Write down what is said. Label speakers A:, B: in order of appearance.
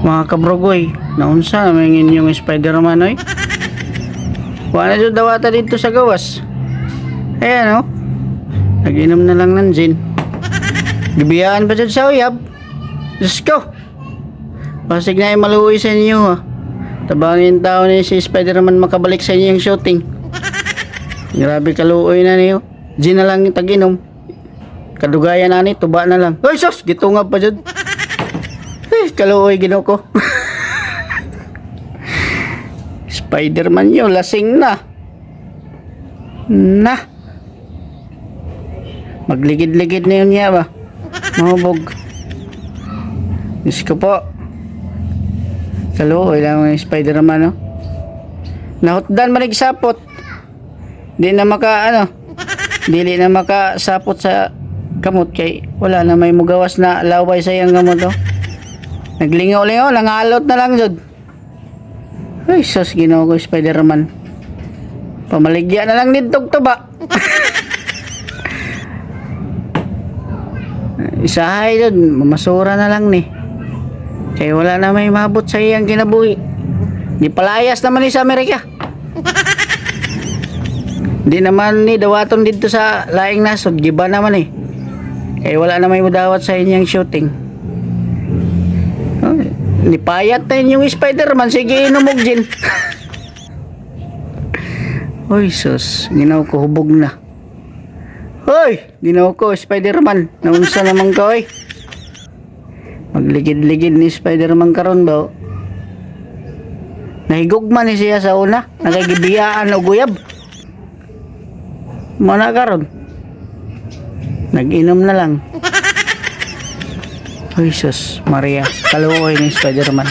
A: Mga kabrogoy, naunsa may inyong Spider-Man oy. Wala jud dawata dito sa gawas. Ayan oh. Nag-inom na lang ng gin. Gibiyaan pa jud sa uyab. Diyos ko. Pasig na ay maluoy sa inyo ha. Tabangin tao ni si Spider-Man makabalik sa inyong shooting. Grabe kaluoy na niyo. Gin na lang yung tag-inom. Kadugayan na ni, tuba na lang. Ay sus, gitunga pa jud. Eh, kaluoy gino ko. Spider-Man yun, lasing na. Magligid-ligid na yun niya ba? Mahubog. Diyos ko po. Kaluoy lang yung Spider-Man, no? Nahutdan manigsapot. Di na dili na makasapot sa kamot kay wala na may mugawas na laway sa iyang kamot, no? Naglingaw-lingaw, nangalot na lang jud. Ay, sus, ginawa ko Spider-Man. Pamaligya na lang nitog to ba? Isahay jud, mamasura na lang ni. Kaya wala na may mabot sa iyang kinabuhi. Di palayas naman ni sa Amerika. Di naman ni dawaton dito sa laing nasod, giba naman eh. Kaya wala na may mudawat sa inyong shooting. Nipayat na yung Spider-Man. Sige, inumog gin. Hoy, sus. Ginaw ko, hubog na. Hoy, ginaw ko, Spider-Man. Naunsa naman ka, oy. Magligid-ligid ni Spider-Man karon ba? Nahigugman ni siya sa una. Nagagibiyaan o guyab. Mana karon? Nag-inom na lang. Ay, sus, Maria. Kaluoy ni Spider-Man.